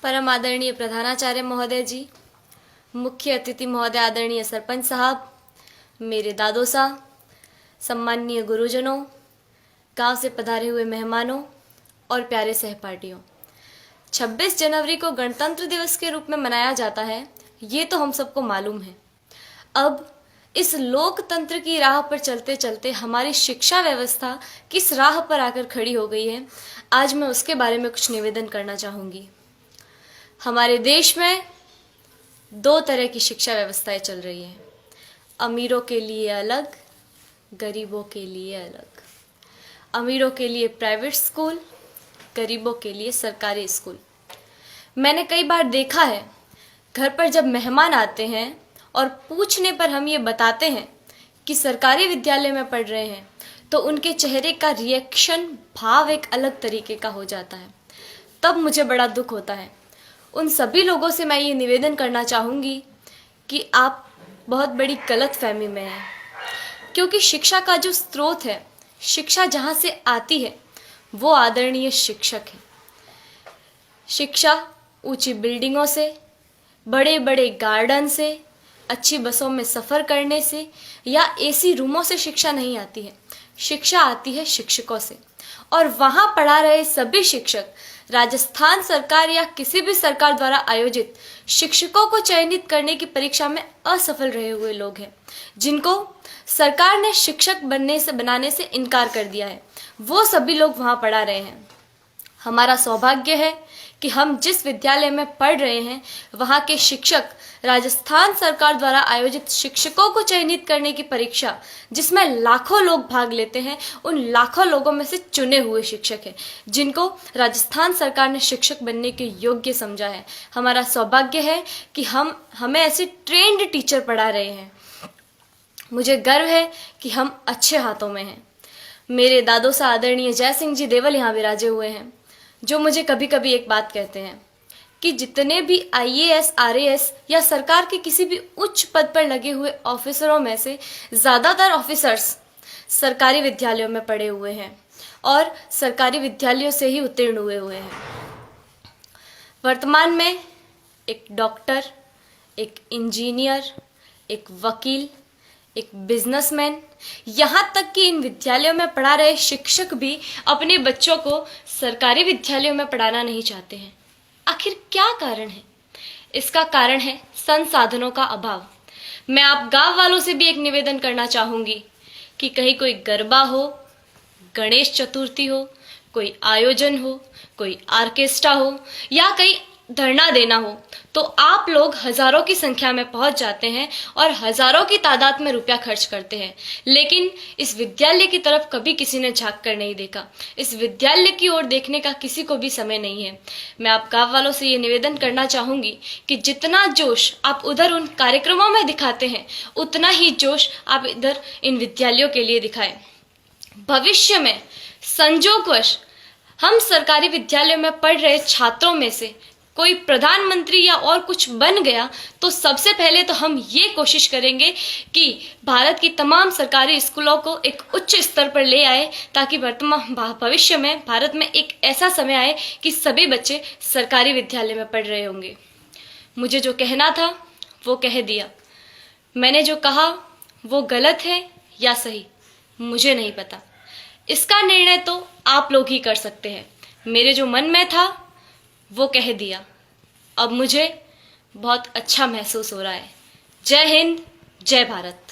परम आदरणीय प्रधानाचार्य महोदय जी, मुख्य अतिथि महोदय आदरणीय सरपंच साहब, मेरे दादो साहब, सम्माननीय गुरुजनों, गांव से पधारे हुए मेहमानों और प्यारे सहपाठियों। 26 जनवरी को गणतंत्र दिवस के रूप में मनाया जाता है, ये तो हम सबको मालूम है। अब इस लोकतंत्र की राह पर चलते चलते हमारी शिक्षा व्यवस्था किस राह पर आकर खड़ी हो गई है, आज मैं उसके बारे में कुछ निवेदन करना चाहूँगी। हमारे देश में दो तरह की शिक्षा व्यवस्थाएं चल रही हैं, अमीरों के लिए अलग, गरीबों के लिए अलग। अमीरों के लिए प्राइवेट स्कूल, गरीबों के लिए सरकारी स्कूल। मैंने कई बार देखा है, घर पर जब मेहमान आते हैं और पूछने पर हम ये बताते हैं कि सरकारी विद्यालय में पढ़ रहे हैं, तो उनके चेहरे का रिएक्शन, भाव एक अलग तरीके का हो जाता है। तब मुझे बड़ा दुख होता है। उन सभी लोगों से मैं ये निवेदन करना चाहूँगी कि आप बहुत बड़ी गलतफहमी में हैं, क्योंकि शिक्षा का जो स्रोत है, शिक्षा जहाँ से आती है, वो आदरणीय शिक्षक है। शिक्षा ऊंची बिल्डिंगों से, बड़े बड़े गार्डन से, अच्छी बसों में सफ़र करने से या एसी रूमों से शिक्षा नहीं आती है। शिक्षा आती है शिक्षकों से, और वहाँ पढ़ा रहे सभी शिक्षक राजस्थान सरकार या किसी भी सरकार द्वारा आयोजित शिक्षकों को चयनित करने की परीक्षा में असफल रहे हुए लोग हैं, जिनको सरकार ने शिक्षक बनाने से इनकार कर दिया है। वो सभी लोग वहाँ पढ़ा रहे हैं। हमारा सौभाग्य है कि हम जिस विद्यालय में पढ़ रहे हैं, वहाँ के शिक्षक राजस्थान सरकार द्वारा आयोजित शिक्षकों को चयनित करने की परीक्षा, जिसमें लाखों लोग भाग लेते हैं, उन लाखों लोगों में से चुने हुए शिक्षक हैं, जिनको राजस्थान सरकार ने शिक्षक बनने के योग्य समझा है। हमारा सौभाग्य है कि हमें ऐसे ट्रेंड टीचर पढ़ा रहे हैं। मुझे गर्व है कि हम अच्छे हाथों में हैं। मेरे दादो सा आदरणीय जय सिंह जी देवल यहाँ विराजे हुए हैं, जो मुझे कभी कभी एक बात कहते हैं कि जितने भी IAS, RAS या सरकार के किसी भी उच्च पद पर लगे हुए ऑफिसरों में से ज़्यादातर ऑफिसर्स सरकारी विद्यालयों में पढ़े हुए हैं और सरकारी विद्यालयों से ही उत्तीर्ण हुए हैं। वर्तमान में एक डॉक्टर, एक इंजीनियर, एक वकील, एक बिजनेसमैन, यहाँ तक कि इन विद्यालयों में पढ़ा रहे शिक्षक भी अपने बच्चों को सरकारी विद्यालयों में पढ़ाना नहीं चाहते हैं। आखिर क्या कारण है? इसका कारण है संसाधनों का अभाव। मैं आप गांव वालों से भी एक निवेदन करना चाहूँगी कि कहीं कोई गरबा हो, गणेश चतुर्थी हो, कोई आयोजन हो, कोई आर्केस्ट्रा हो या कहीं धरना देना हो, तो आप लोग हजारों की संख्या में पहुंच जाते हैं और हजारों की तादाद में रुपया खर्च करते हैं, लेकिन इस विद्यालय की तरफ कभी किसी ने झांक कर नहीं देखा। इस विद्यालय की ओर देखने का किसी को भी समय नहीं है। मैं आप गांव वालों से ये निवेदन करना चाहूँगी कि जितना जोश आप उधर उन कार्यक्रमों में दिखाते हैं, उतना ही जोश आप इधर इन विद्यालयों के लिए दिखाएं। भविष्य में संजोगवश हम सरकारी विद्यालयों में पढ़ रहे छात्रों में से कोई प्रधानमंत्री या और कुछ बन गया, तो सबसे पहले तो हम ये कोशिश करेंगे कि भारत की तमाम सरकारी स्कूलों को एक उच्च स्तर पर ले आए, ताकि वर्तमान भविष्य में भारत में एक ऐसा समय आए कि सभी बच्चे सरकारी विद्यालय में पढ़ रहे होंगे। मुझे जो कहना था वो कह दिया। मैंने जो कहा वो गलत है या सही, मुझे नहीं पता। इसका निर्णय तो आप लोग ही कर सकते हैं। मेरे जो मन में था वो कह दिया। अब मुझे बहुत अच्छा महसूस हो रहा है। जय हिंद, जय भारत।